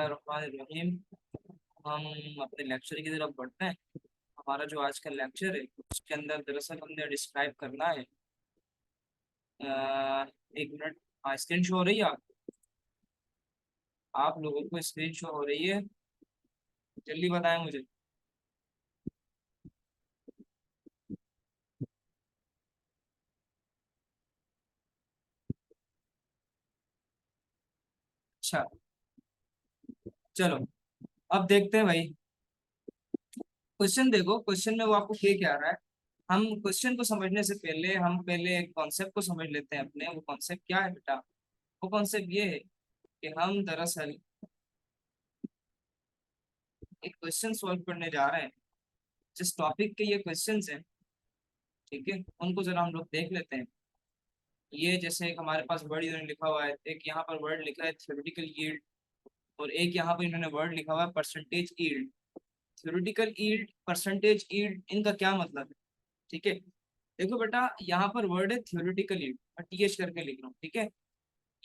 रहीम। हम अपने लेक्चर की तरफ बढ़ते हैं। हमारा जो आज का लेक्चर है उसके अंदर दरअसल हमने डिस्क्राइब करना है। एक मिनट। हाँ, स्क्रीन शो हो रही है आप लोगों को स्क्रीन शो हो रही है? जल्दी बताएं मुझे। अच्छा, चलो अब देखते हैं भाई। क्वेश्चन देखो, क्वेश्चन में वो आपको क्या रहा है। हम क्वेश्चन को समझने से पहले हम पहले एक कॉन्सेप्ट को समझ लेते हैं अपने। वो कॉन्सेप्ट क्या है बेटा? वो कॉन्सेप्ट ये है कि हम दरअसल एक क्वेश्चन सॉल्व करने जा रहे हैं। जिस टॉपिक के ये क्वेश्चंस हैं, ठीक है, उनको जरा हम लोग देख लेते हैं। ये जैसे एक हमारे पास वर्ड इन्होंने लिखा हुआ है, एक यहाँ पर वर्ड लिखा है थ्योरेटिकल यील्ड, और एक यहाँ पर इन्होंने वर्ड लिखा हुआ है percentage yield. Theoretical yield, percentage yield, इनका क्या मतलब है? ठीक है, देखो बेटा, यहाँ पर वर्ड है थ्योरेटिकल यील्ड, और टीएच करके लिख रहा हूँ, ठीक है।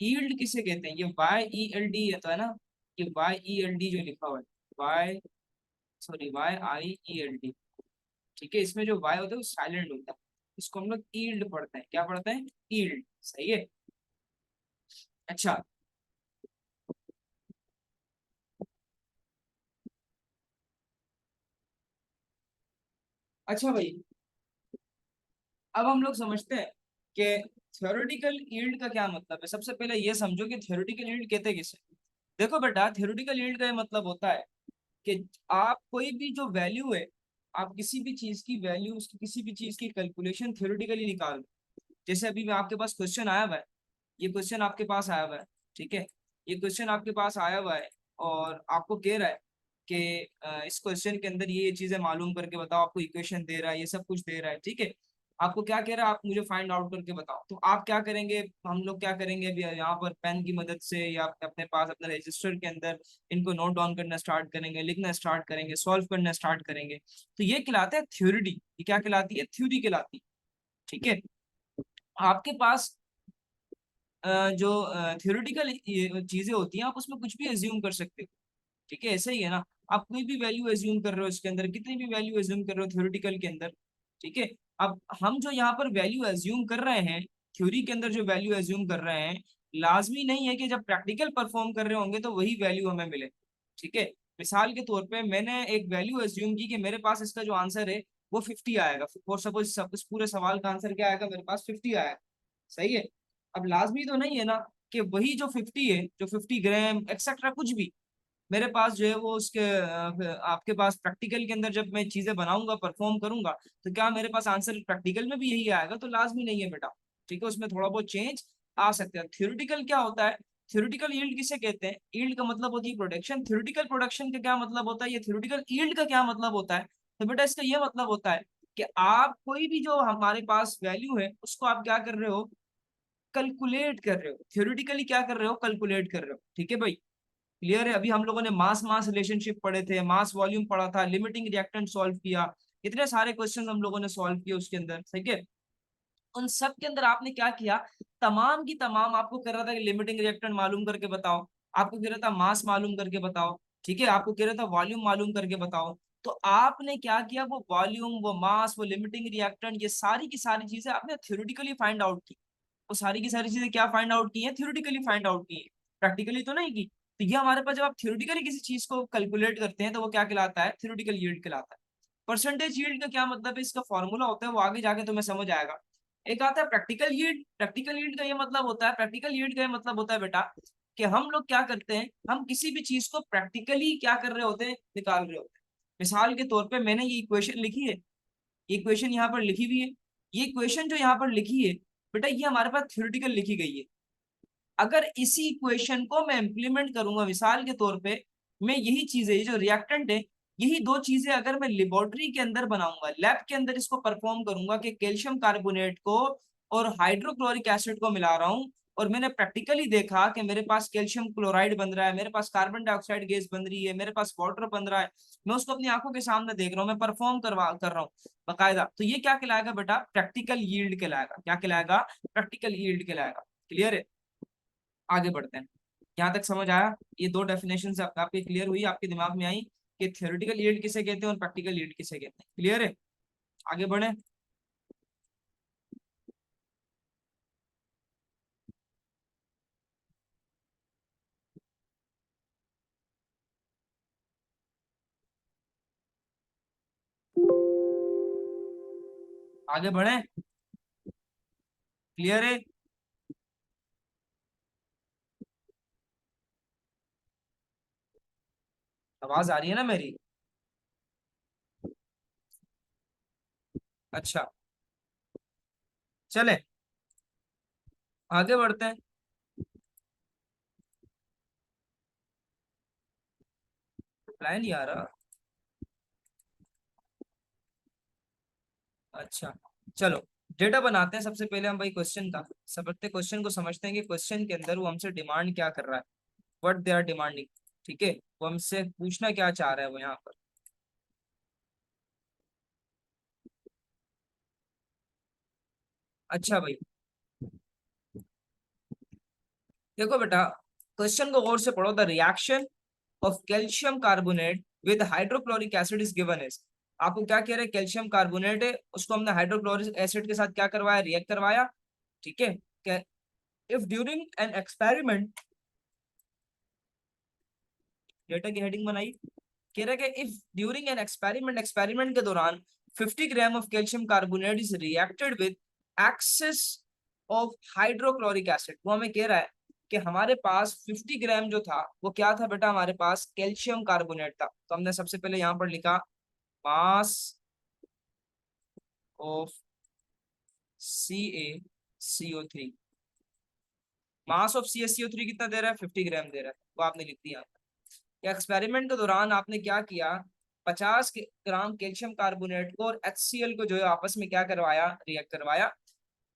यील्ड किसे कहते हैं? ये वाई ई एल डी है तो है ना। ये वाई ई एल डी जो लिखा हुआ है, वाई, सॉरी, वाई आई ई एल डी, ठीक है। इसमें जो वाई होता है वो साइलेंट होता है। इसको हम लोग ईल्ड पढ़ते हैं। क्या पढ़ते हैं? ईल्ड, सही है। अच्छा, अच्छा भाई, अब हम लोग समझते हैं कि थ्योरेटिकल यील्ड का क्या मतलब है। सबसे पहले ये समझो कि थ्योरेटिकल यील्ड कहते किसे। देखो बेटा, थ्योरेटिकल यील्ड का ये मतलब होता है कि आप कोई भी जो वैल्यू है, आप किसी भी चीज की वैल्यू, उसकी किसी भी चीज की कैलकुलेशन थ्योरेटिकली निकाल दो। जैसे अभी मैं आपके पास क्वेश्चन आया हुआ है, ये क्वेश्चन आपके पास आया हुआ है, ठीक है। ये क्वेश्चन आपके पास आया हुआ है और आपको कह रहा है कि इस क्वेश्चन के अंदर ये चीजें मालूम करके बताओ। आपको इक्वेशन दे रहा है, ये सब कुछ दे रहा है, ठीक है। आपको क्या कह रहा है? आप मुझे फाइंड आउट करके बताओ। तो आप क्या करेंगे? हम लोग क्या करेंगे अभी यहाँ पर पेन की मदद से या अपने पास अपने रजिस्टर के अंदर इनको नोट डाउन करना स्टार्ट करेंगे, लिखना स्टार्ट करेंगे, सॉल्व करना स्टार्ट करेंगे। तो ये कहलाता है थ्योरी। ये क्या कहलाती है? थ्योरी कहलाती है, ठीक है। आपके पास जो थ्योरेटिकल चीजें होती हैं, आप उसमें कुछ भी एज्यूम कर सकते हो, ठीक है। ऐसा ही है ना। आप कोई भी वैल्यू एज्यूम कर रहे हो इसके अंदर, कितनी भी वैल्यू एज्यूम कर रहे हो थ्योरेटिकल के अंदर, ठीक है। अब हम जो यहाँ पर वैल्यू एज्यूम कर रहे हैं, थ्योरी के अंदर जो वैल्यू एज्यूम कर रहे हैं, लाजमी नहीं है कि जब प्रैक्टिकल परफॉर्म कर रहे होंगे तो वही वैल्यू हमें मिले, ठीक है। मिसाल के तौर पे मैंने एक वैल्यू एज्यूम की कि मेरे पास इसका जो आंसर है वो 50 आएगा। फॉर सपोज इस पूरे सवाल का आंसर क्या आएगा? मेरे पास 50 आएगा, सही है। अब लाजमी तो नहीं है ना कि वही जो 50 है, जो 50 ग्राम एक्सेट्रा कुछ भी मेरे पास जो है वो उसके आपके पास प्रैक्टिकल के अंदर जब मैं चीजें बनाऊंगा, परफॉर्म करूंगा, तो क्या मेरे पास आंसर प्रैक्टिकल में भी यही आएगा? तो लाजमी नहीं है बेटा, ठीक है। उसमें थोड़ा बहुत चेंज आ सकता है। थ्योरेटिकल क्या होता है? थ्योरेटिकल यील्ड किसे कहते हैं? यील्ड का मतलब होती है प्रोडक्शन। थ्योरेटिकल प्रोडक्शन का क्या मतलब होता है? ये थ्योरेटिकल यील्ड का क्या मतलब होता है? तो बेटा इसका ये मतलब होता है कि आप कोई भी जो हमारे पास वैल्यू है उसको आप क्या कर रहे हो? कैलकुलेट कर रहे हो। थ्योरेटिकली क्या कर रहे हो? कैलकुलेट कर रहे हो, ठीक है भाई। क्लियर है? अभी हम लोगों ने मास मास रिलेशनशिप पढ़े थे, मास वॉल्यूम पढ़ा था, लिमिटिंग रिएक्टेंट सॉल्व किया, इतने सारे क्वेश्चन हम लोगों ने सॉल्व किए उसके अंदर, ठीक है। उन सब के अंदर आपने क्या किया? तमाम की तमाम आपको कर रहा था कि लिमिटिंग रिएक्टेंट मालूम करके बताओ, आपको कह रहा था मास मालूम करके बताओ, ठीक है, आपको कह रहा था वॉल्यूम मालूम करके बताओ। तो आपने क्या किया? वो वॉल्यूम, वो मास, वो लिमिटिंग रिएक्टेंट, ये सारी की सारी चीजें आपने थ्योरेटिकली फाइंड आउट की। वो सारी की सारी चीजें क्या फाइंड आउट की है? थ्योरेटिकली फाइंड आउट की है, प्रैक्टिकली तो नहीं की। तो ये हमारे पास जब आप थ्योरेटिकली किसी चीज को कैलकुलेट करते हैं तो वो क्या कहलाता है? थ्योरेटिकल यील्ड कहलाता है। परसेंटेज यील्ड का क्या मतलब है? इसका फॉर्मूला होता है, वो आगे जाके तुम्हें समझ आएगा। एक आता है प्रैक्टिकल यील्ड। प्रैक्टिकल यील्ड का ये मतलब होता है, प्रैक्टिकल यील्ड का ये मतलब होता है बेटा कि हम लोग क्या करते हैं, हम किसी भी चीज को प्रैक्टिकली क्या कर रहे होते हैं? निकाल रहे होते हैं। मिसाल के तौर पे मैंने ये इक्वेशन लिखी है, ये इक्वेशन यहाँ पर लिखी हुई है। ये इक्वेशन जो यहाँ पर लिखी है बेटा, ये हमारे पास थ्योरेटिकल लिखी गई है। अगर इसी इक्वेशन को मैं इंप्लीमेंट करूंगा, मिसाल के तौर पे मैं यही चीजें, ये जो रिएक्टेंट है, यही दो चीजें अगर मैं लेबोरेटरी के अंदर बनाऊंगा, लैब के अंदर इसको परफॉर्म करूंगा कि कैल्शियम कार्बोनेट को और हाइड्रोक्लोरिक एसिड को मिला रहा हूं, और मैंने प्रैक्टिकली देखा कि मेरे पास कैल्शियम क्लोराइड बन रहा है, मेरे पास कार्बन डाइऑक्साइड गैस बन रही है, मेरे पास वाटर बन रहा है, मैं उसको अपनी आंखों के सामने देख रहा हूँ, मैं परफॉर्म कर रहा हूँ बकायदा, तो ये क्या कहलाएगा बेटा? प्रैक्टिकल यील्ड कहलाएगा। क्या कहलाएगा? प्रैक्टिकल यील्ड कहलाएगा। क्लियर है? आगे बढ़ते हैं। यहाँ तक समझ आया? ये दो डेफिनेशन आपके क्लियर हुई, आपके दिमाग में आई कि थ्योरेटिकल यील्ड किसे कहते हैं और प्रैक्टिकल यील्ड किसे कहते हैं। क्लियर है? आगे बढ़े। आगे बढ़े। क्लियर है? आवाज आ रही है ना मेरी? अच्छा, चले आगे बढ़ते हैं। प्लान नहीं आ रहा। अच्छा, चलो डेटा बनाते हैं। सबसे पहले हम भाई क्वेश्चन का समझते, क्वेश्चन को समझते हैं कि क्वेश्चन के अंदर वो हमसे डिमांड क्या कर रहा है, व्हाट दे आर डिमांडिंग। ठीक है, वो हमसे पूछना क्या चाह रहा है वो यहाँ पर। अच्छा भाई, देखो बेटा, क्वेश्चन को गौर से पढ़ो। The reaction of calcium carbonate with hydrochloric acid is given as. आपको क्या कह रहे हैं? कैल्शियम कार्बोनेट है, उसको हमने हाइड्रोक्लोरिक एसिड के साथ क्या करवाया, रिएक्ट करवाया। ठीक है, if during an experiment, data की हेडिंग बनाई, कह रहा है कि if during an experiment, experiment के दौरान 50 gram of calcium carbonate is reacted with excess of hydrochloric acid. वो हमें कह रहा है कि हमारे पास 50 ग्राम जो था वो क्या था बेटा, हमारे पास कैल्शियम कार्बोनेट था। तो हमने सबसे पहले यहाँ पर लिखा mass of CaCO3। Mass of CaCO3 कितना दे रहा है? 50 ग्राम दे रहा है, वो आपने लिख दिया। एक्सपेरिमेंट के दौरान आपने क्या किया, 50 ग्राम कैल्शियम कार्बोनेट को और HCl को जो है आपस में क्या करवाया, रिएक्ट करवाया।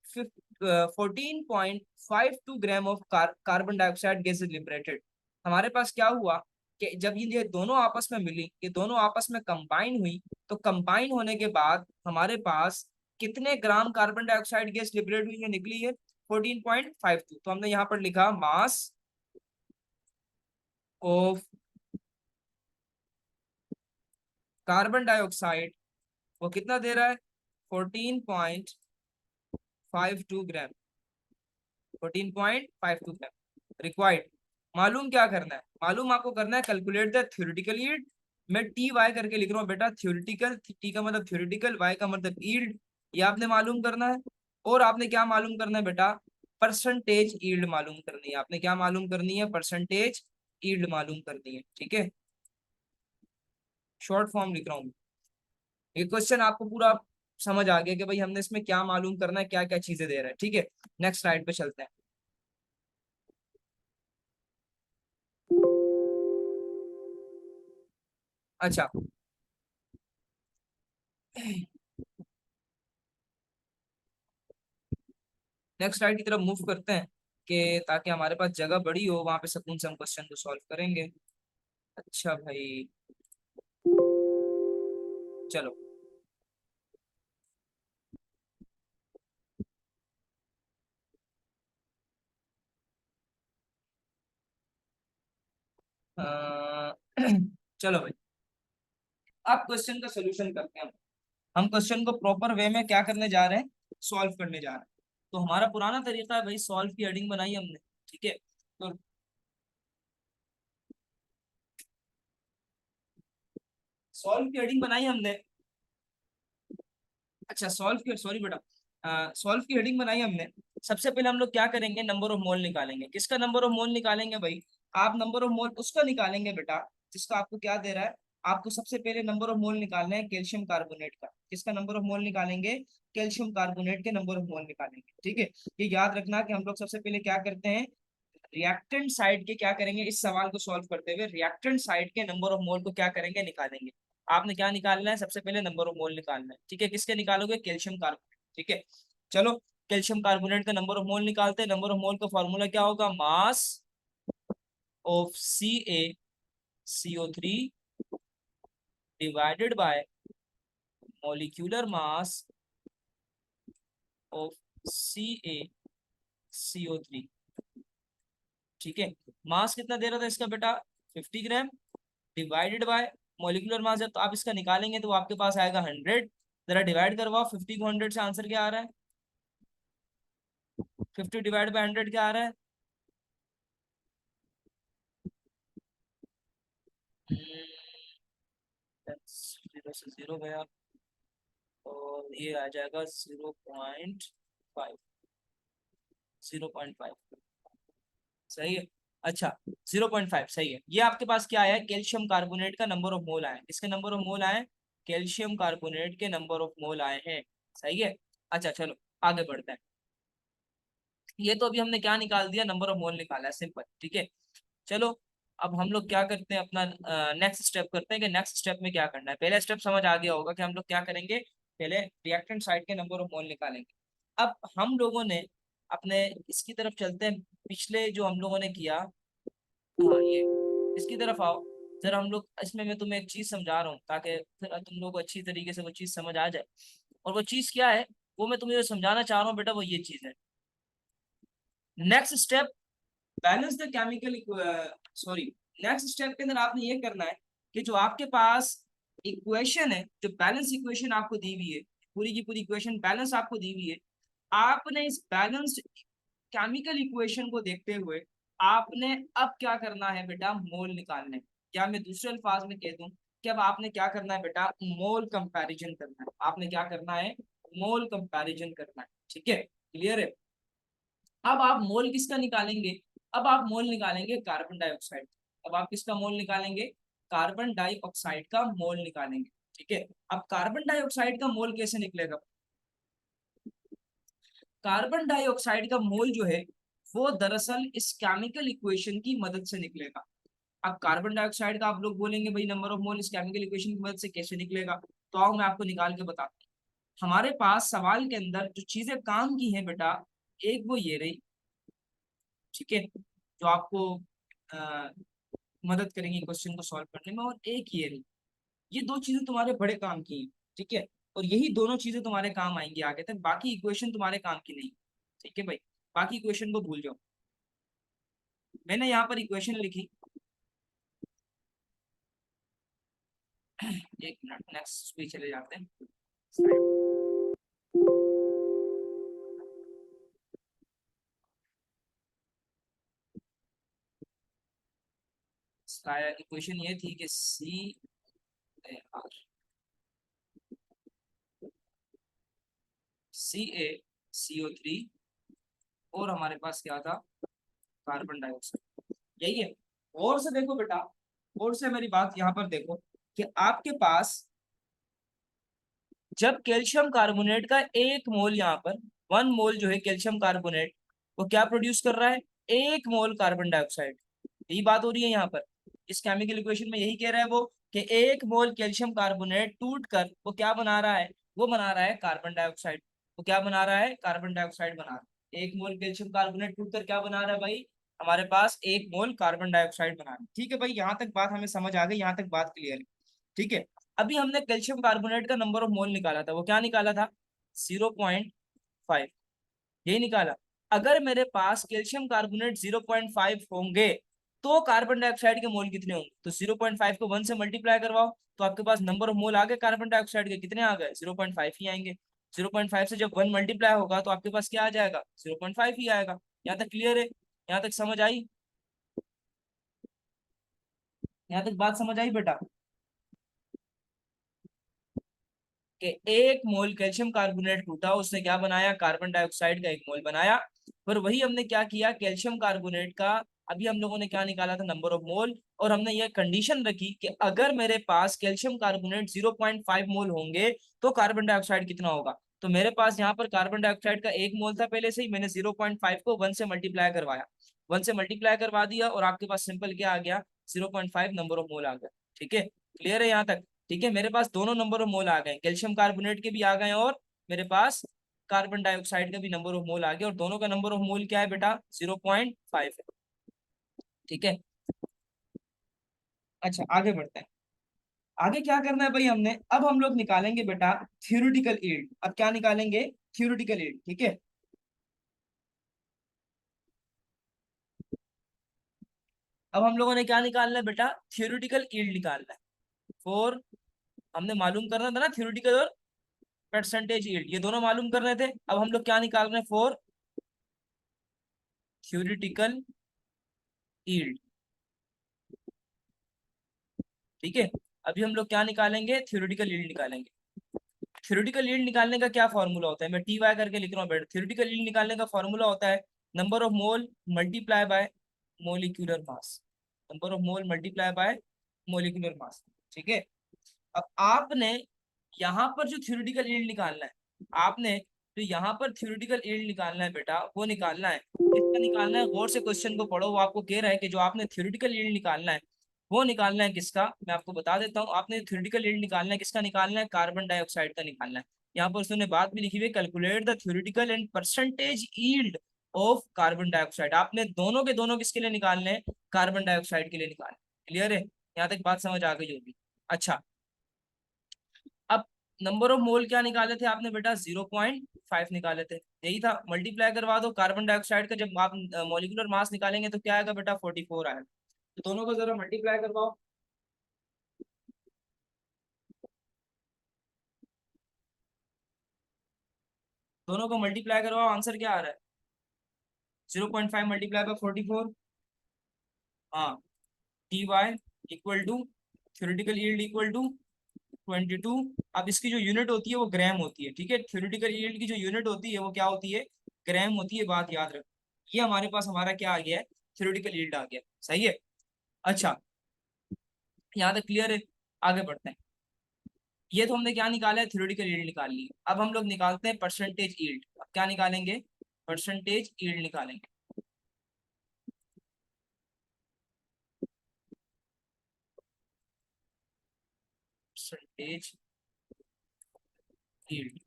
14.52 gram of carbon dioxide gas liberated. हमारे पास क्या हुआ कि जब ये दोनों आपस में मिली, ये दोनों आपस में कंबाइन हुई, तो कंबाइन होने के बाद हमारे पास कितने gram carbon dioxide gas liberate हुई है, निकली है 14.52। तो हमने यहाँ पर लिखा मास ऑफ कार्बन डाइऑक्साइड, वो कितना दे रहा है? 14.52 ग्राम। 14.52 ग्राम रिक्वायर्ड। मालूम क्या करना है? मालूम आपको करना है कैलकुलेट द थ्योरेटिकल यील्ड। मैं TY करके लिख रहा हूँ बेटा, थ्योरेटिकल, T का मतलब थ्योरेटिकल, Y का मतलब यील्ड। ये आपने मालूम करना है। और आपने क्या मालूम करना है बेटा? परसेंटेज यील्ड मालूम करनी है। आपने क्या मालूम करनी है? परसेंटेज यील्ड मालूम करनी है। ठीक है, शॉर्ट फॉर्म लिख रहा हूँ। ये क्वेश्चन आपको पूरा समझ आ गया कि भाई हमने इसमें क्या मालूम करना है, क्या क्या चीजें दे रहा है। ठीक है, नेक्स्ट स्लाइड पे चलते हैं। अच्छा, नेक्स्ट स्लाइड की तरफ मूव करते हैं कि ताकि हमारे पास जगह बड़ी हो, वहां पे सुकून से हम क्वेश्चन को सॉल्व करेंगे। अच्छा भाई, चलो। अ, चलो भाई, आप क्वेश्चन का सोल्यूशन करते हैं। हम क्वेश्चन को प्रॉपर वे में क्या करने जा रहे हैं, सॉल्व करने जा रहे हैं। तो हमारा पुराना तरीका है भाई, सॉल्व की हेडिंग बनाई हमने। ठीक है, तो सॉल्व की हेडिंग बनाई हमने। अच्छा, सॉल्व की, सॉरी बेटा, सॉल्व की हेडिंग बनाई हमने। सबसे पहले हम लोग क्या करेंगे, नंबर ऑफ मोल निकालेंगे। किसका नंबर ऑफ मोल निकालेंगे भाई? आप नंबर ऑफ मोल उसका निकालेंगे बेटा जिसका आपको क्या दे रहा है। आपको सबसे पहले नंबर ऑफ मोल निकालना है कैल्शियम कार्बोनेट का। किसका नंबर ऑफ मोल निकालेंगे? कैल्शियम कार्बोनेट के नंबर ऑफ मोल निकालेंगे। ठीक है, ये याद रखना कि हम लोग सबसे पहले क्या करते हैं, रिएक्टेंट साइड के क्या करेंगे, इस सवाल को सॉल्व करते हुए रिएक्टेंट साइड के नंबर ऑफ मोल को क्या करेंगे, निकालेंगे। आपने क्या निकालना है? सबसे पहले नंबर ऑफ मोल निकालना है। ठीक है, किसके निकालोगे? Calcium carbonate. ठीक है, चलो कैल्शियम कार्बोनेट का नंबर ऑफ मोल निकालते हैं। नंबर ऑफ मोल का फॉर्मूला क्या होगा? Mass of CaCO3 divided by molecular mass of CaCO3। ठीक है, मास कितना दे रहा था इसका बेटा, 50 ग्राम, डिवाइडेड बाय मोलिकुलर मास है, तो आप इसका निकालेंगे तो आपके पास आएगा 100। जरा डिवाइड करवाओ 50 को 100 से, आंसर क्या आ रहा है? 50 डिवाइड बाय 100 क्या आ रहा है? जीरो से जीरो गया, और ये आ जाएगा 0.5, 0.5। सही है। अच्छा, 0.5 सही है। ये आपके पास क्या आया है? कैल्शियम कार्बोनेट का नंबर ऑफ मोल आए, इसके नंबर ऑफ मोल आए, कैल्शियम कार्बोनेट के नंबर ऑफ मोल आए हैं। सही है। अच्छा चलो आगे बढ़ते हैं। ये तो अभी हमने क्या निकाल दिया, नंबर ऑफ मोल निकाला है, सिंपल। ठीक है, चलो अब हम लोग क्या करते हैं, अपना नेक्स्ट स्टेप करते हैं कि नेक्स्ट स्टेप में क्या करना है। पहले स्टेप समझ आ गया होगा कि हम लोग क्या करेंगे, पहले रिएक्टेंट साइड के नंबर ऑफ मोल निकालेंगे। अब हम लोगों ने अपने इसकी तरफ चलते हैं, पिछले जो हम लोगों ने किया, हाँ ये, इसकी तरफ आओ जरा। हम लोग इसमें मैं तुम्हें एक चीज समझा रहा हूँ ताकि फिर तुम लोग को अच्छी तरीके से वो चीज समझ आ जाए। और वो चीज क्या है, वो मैं तुम्हें जो समझाना चाह रहा हूँ बेटा, वो ये चीज है। Next step, balance the chemical, sorry, next step के अंदर आपने ये करना है कि जो आपके पास इक्वेशन है, जो बैलेंस इक्वेशन आपको दी हुई है, पूरी की पूरी इक्वेशन बैलेंस आपको दी हुई है, आपने इस बैलेंस्ड केमिकल इक्वेशन को देखते हुए आपने अब क्या करना है बेटा, मोल निकालने। क्या मैं दूसरे अल्फाज में कह दूं कि अब आपने क्या करना है बेटा, मोल कंपैरिजन करना है। आपने क्या करना है, मोल कंपैरिजन करना है। ठीक है, क्लियर है। अब आप मोल किसका निकालेंगे, अब आप मोल निकालेंगे कार्बन डाइऑक्साइड। अब आप किसका मोल निकालेंगे, कार्बन डाइऑक्साइड का मोल निकालेंगे। ठीक है, अब कार्बन डाइऑक्साइड का मोल कैसे निकलेगा, कार्बन डाइऑक्साइड का मोल जो है वो दरअसल इस केमिकल इक्वेशन की मदद से निकलेगा। अब कार्बन डाइऑक्साइड का आप लोग बोलेंगे भाई नंबर ऑफ मोल इस केमिकल इक्वेशन की मदद से कैसे निकलेगा, तो आओ मैं आपको निकाल के बताता हूँ। हमारे पास सवाल के अंदर जो चीजें काम की हैं बेटा, एक वो ये रही, ठीक है, जो आपको आ, मदद करेंगी क्वेश्चन को सॉल्व करने में, और एक ये रही। ये दो चीजें तुम्हारे बड़े काम की हैं। ठीक है, और यही दोनों चीजें तुम्हारे काम आएंगी आगे तक, बाकी इक्वेशन तुम्हारे काम की नहीं। ठीक है भाई, बाकी इक्वेशन को भूल जाओ। मैंने यहाँ पर इक्वेशन लिखी, एक मिनट, नेक्स्ट पे चले जाते हैं। इक्वेशन ये थी कि CaCO3, और हमारे पास क्या था, कार्बन डाइऑक्साइड, यही है। और से देखो बेटा, और से मेरी बात यहाँ पर देखो कि आपके पास जब कैल्शियम कार्बोनेट का एक मोल, यहाँ पर 1 मोल जो है कैल्शियम कार्बोनेट, वो क्या प्रोड्यूस कर रहा है, 1 मोल कार्बन डाइऑक्साइड। यही बात हो रही है यहाँ पर, इस केमिकल इक्वेशन में यही कह रहा है वो कि 1 मोल कैल्शियम कार्बोनेट टूट कर वो क्या बना रहा है, वो बना रहा है कार्बन डाइऑक्साइड। वो क्या बना रहा है, कार्बन डाइऑक्साइड बना रहा है। 1 मोल कैल्शियम कार्बोनेट टूट कर क्या बना रहा है भाई, हमारे पास 1 मोल कार्बन डाइऑक्साइड बना रहा है। ठीक है भाई, यहाँ तक बात हमें समझ आ गई, यहाँ तक बात क्लियर है। ठीक है, अभी हमने कैल्शियम कार्बोनेट का नंबर ऑफ मोल निकाला था, वो क्या निकाला था, 0.5, यही निकाला। अगर मेरे पास कैल्शियम कार्बोनेट 0.5 होंगे तो कार्बन डाइऑक्साइड के मोल कितने होंगे, तो 0.5 को 1 से मल्टीप्लाई करवाओ, तो आपके पास नंबर ऑफ मोल आ गए कार्बन डाइऑक्साइड के, कितने आ गए, 0.5 ही आएंगे। 0.5 से जब 1 मल्टीप्लाई होगा तो आपके पास क्या आ जाएगा, 0.5 ही आएगा। यहाँ तक क्लियर है, यहाँ तक समझ आई, यहाँ तक बात समझ आई बेटा, कि 1 मोल कैल्शियम कार्बोनेट टूटा, उसने क्या बनाया, कार्बन डाइऑक्साइड का 1 मोल बनाया। पर वही हमने क्या किया, कैल्शियम कार्बोनेट का अभी हम लोगों ने क्या निकाला था, नंबर ऑफ मोल, और हमने ये कंडीशन रखी कि अगर मेरे पास कैल्शियम कार्बोनेट 0.5 मोल होंगे तो कार्बन डाइऑक्साइड कितना होगा। तो मेरे पास यहाँ पर कार्बन डाइऑक्साइड का 1 मोल था पहले से ही, मैंने 0.5 को 1 से मल्टीप्लाई करवाया, 1 से मल्टीप्लाई करवा दिया, और आपके पास सिंपल क्या आ गया, 0.5 नंबर ऑफ मोल आ गया। ठीक है, क्लियर है यहाँ तक। ठीक है, मेरे पास दोनों नंबर ऑफ मोल आ गए, कैल्शियम कार्बोनेट के भी आ गए, और मेरे पास कार्बन डाइऑक्साइड का भी नंबर ऑफ मोल आ गया, और दोनों का नंबर ऑफ मोल क्या है बेटा, 0.5 है। ठीक है, अच्छा आगे बढ़ते हैं। आगे क्या करना है भाई हमने, अब हम लोग निकालेंगे बेटा थ्योरेटिकल यील्ड। अब क्या निकालेंगे, थ्योरेटिकल यील्ड। ठीक है, अब हम लोगों ने क्या निकालना है बेटा, थ्योरेटिकल यील्ड निकालना है फॉर, हमने मालूम करना था ना थ्योरेटिकल और परसेंटेज यील्ड, ये दोनों मालूम करने थे। अब हम लोग क्या निकाल रहे हैं, फॉर थ्योरेटिकल यील्ड। ठीक है, अभी हम लोग क्या निकालेंगे, थ्योरेटिकल यील्ड निकालेंगे। थ्योरेटिकल यील्ड निकालने का क्या फॉर्मूला होता है, मैं टी वाई करके लिख रहा हूँ बेटा। थ्योरेटिकल यील्ड निकालने का फॉर्मूला होता है number of mole multiply by molecular mass, number of mole multiply by molecular mass. ठीक है, अब आपने यहाँ पर जो थ्योरेटिकल यील्ड निकालना है, आपने जो यहाँ पर थ्योरेटिकल यील्ड निकालना है बेटा, वो निकालना है, किसका निकालना है, गौर से क्वेश्चन को पढ़ो। वो आपको कह रहा है कि जो आपने थ्योरेटिकल यील्ड निकालना है वो निकालना है किसका, मैं आपको बता देता हूँ। आपने थ्योरेटिकल यील्ड निकालना है किसका, निकालना है कार्बन डाइऑक्साइड का निकालना है। यहाँ पर उसने बात भी लिखी हुई है, calculate the theoretical and percentage yield of carbon dioxide. आपने दोनों के दोनों किसके लिए निकालने हैं, कार्बन डाइऑक्साइड के लिए निकालने। क्लियर है, यहाँ तक बात समझ आ गई होगी। अच्छा, अब नंबर ऑफ मोल क्या निकाले थे आपने बेटा, 0.5 निकाले थे, यही था। मल्टीप्लाई करवा दो कार्बन डाइऑक्साइड का, जब आप मॉलिक्यूलर मास निकालेंगे तो क्या आएगा बेटा, 44 आएगा। तो दोनों को जरा मल्टीप्लाई करवाओ, दोनों को मल्टीप्लाई करवाओ, आंसर क्या आ रहा है, 0.5 मल्टीप्लाई बाय 44। हाँ, T Y equal to theoretical yield equal to 22। अब इसकी जो यूनिट होती है वो ग्राम होती है। ठीक है, थ्योरेटिकल यील्ड की जो यूनिट होती है वो क्या होती है, ग्राम होती है, बात याद रखो। ये हमारे पास हमारा क्या आ गया है, थ्योरेटिकल यील्ड आ गया। सही है, अच्छा, यहाँ तक क्लियर है। आगे बढ़ते हैं। ये तो हमने क्या निकाला है, थ्योरेटिकल यील्ड निकाल ली। अब हम लोग निकालते हैं परसेंटेज यील्ड। अब क्या निकालेंगे, परसेंटेज यील्ड निकालेंगे। परसेंटेज यील्ड,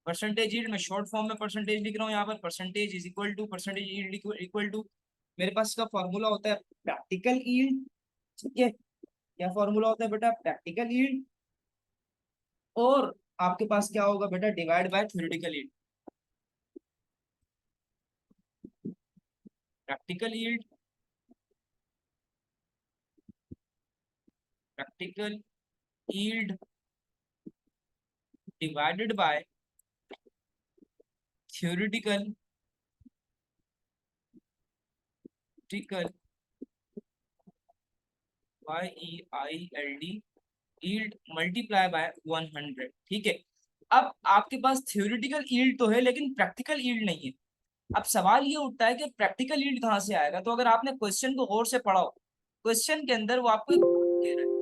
परसेंटेज यील्ड में शॉर्ट फॉर्म में परसेंटेज लिख रहा हूँ यहाँ पर, percentage is equal to percentage yield equal to, मेरे पास इसका फॉर्मूला होता है प्रैक्टिकल यील्ड। ठीक है, क्या फॉर्मूला होता है बेटा, प्रैक्टिकल यील्ड, और आपके पास क्या होगा बेटा, divide by theoretical yield. Practical yield, practical yield divided by theoretical tackle YEILD yield multiply by 100। ठीक है, अब आपके पास थ्योरेटिकल यील्ड तो है लेकिन प्रैक्टिकल यील्ड नहीं है। अब सवाल ये उठता है कि प्रैक्टिकल यील्ड कहाँ से आएगा। तो अगर आपने क्वेश्चन को गौर से पढ़ा हो, क्वेश्चन के अंदर वो आपको एक बात कह रहा है,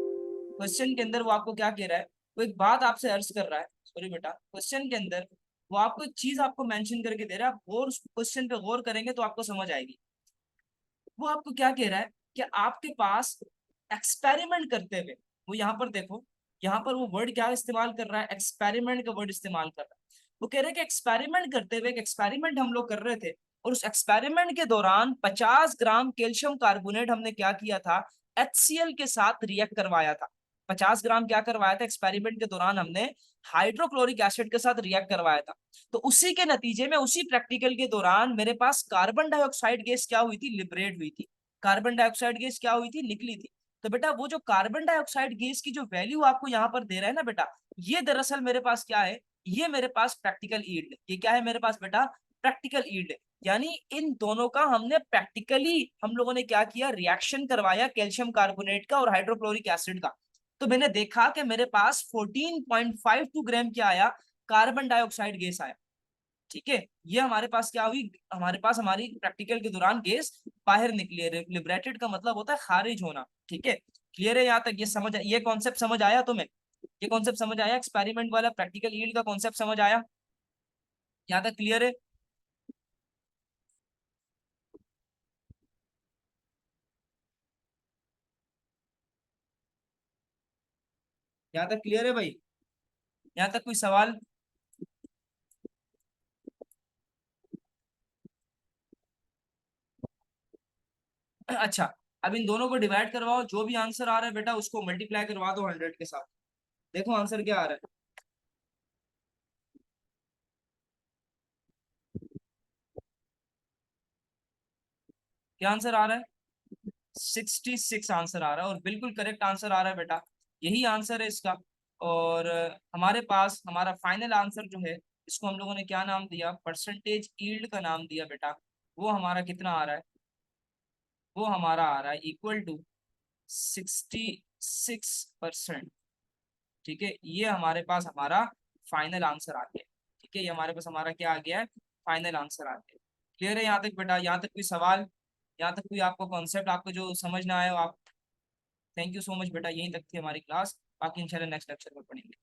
क्वेश्चन के अंदर वो आपको क्या कह रहा है, वो एक बात आपसे अर्ज कर रहा है। सॉरी बेटा, क्वेश्चन के अंदर वो आपको एक चीज आपको मेंशन करके दे रहा है। आप गौर क्वेश्चन पे गौर करेंगे तो आपको समझ आएगी। वो आपको क्या कह रहा है कि आपके पास एक्सपेरिमेंट करते हुए, वो यहाँ पर देखो, यहाँ पर वो वर्ड क्या इस्तेमाल कर रहा है, एक्सपेरिमेंट का वर्ड इस्तेमाल कर रहा है। वो कह रहे हैं कि एक्सपेरिमेंट करते हुए, एक एक्सपेरिमेंट हम लोग कर रहे थे, और उस एक्सपेरिमेंट के दौरान 50 ग्राम कैल्शियम कार्बोनेट हमने क्या किया था, HCl के साथ रिएक्ट करवाया था। 50 ग्राम क्या करवाया था एक्सपेरिमेंट के दौरान, हमने हाइड्रोक्लोरिक एसिड के साथ रिएक्ट करवाया था। तो उसी के नतीजे में, उसी प्रैक्टिकल के दौरान मेरे पास कार्बन डाइऑक्साइड गैस क्या हुई थी, लिबरेट हुई थी। कार्बन डाइऑक्साइड गैस क्या हुई थी, निकली थी। तो बेटा वो जो कार्बन डाइऑक्साइड गैस की जो वैल्यू आपको यहाँ पर दे रहा है ना बेटा, ये दरअसल मेरे पास क्या है, ये मेरे पास प्रैक्टिकल यील्ड, ये क्या है मेरे पास बेटा, प्रैक्टिकल यील्ड। यानी इन दोनों का हमने प्रैक्टिकली हम लोगों ने क्या किया, रिएक्शन करवाया कैल्शियम कार्बोनेट का और हाइड्रोक्लोरिक एसिड का। तो मैंने देखा कि मेरे पास 14.52 ग्राम क्या आया, कार्बन डाइऑक्साइड गैस आया। ठीक है, ये हमारे पास क्या हुई, हमारे पास हमारी प्रैक्टिकल के दौरान गैस बाहर निकली है। लिबरेटेड का मतलब होता है खारिज होना। ठीक है, क्लियर है यहाँ तक, ये समझ, ये कॉन्सेप्ट समझ आया तुम्हें, ये कॉन्सेप्ट समझ आया, एक्सपेरिमेंट वाला प्रैक्टिकल यील्ड का कॉन्सेप्ट समझ आया, यहाँ तक क्लियर है। यहाँ तक क्लियर है भाई, यहाँ तक कोई सवाल। अच्छा, अब इन दोनों को डिवाइड करवाओ, जो भी आंसर आ रहा है बेटा उसको मल्टीप्लाई करवा दो 100 के साथ। देखो आंसर क्या आ रहा है, क्या आंसर आ रहा है? 66 आंसर आ रहा है और बिल्कुल करेक्ट आंसर आ रहा है बेटा, यही आंसर है इसका। और हमारे पास हमारा फाइनल आंसर जो है, इसको हम लोगों ने क्या नाम दिया? परसेंटेज यील्ड का नाम दिया बेटा। वो हमारा कितना आ रहा है? वो हमारा आ रहा है इक्वल टू 66%। ठीक है, ये हमारे पास हमारा फाइनल आंसर आ गया। ठीक है, ये हमारे पास हमारा क्या आ गया है? फाइनल आंसर आ गया। क्लियर है यहाँ तक बेटा? यहाँ तक कोई सवाल? यहाँ तक कोई आपको कॉन्सेप्ट आपको जो समझ ना आए हो आप? थैंक यू सो मच बेटा, यहीं तक थी हमारी क्लास। बाकी इंशाल्लाह नेक्स्ट लेक्चर में पढ़ेंगे।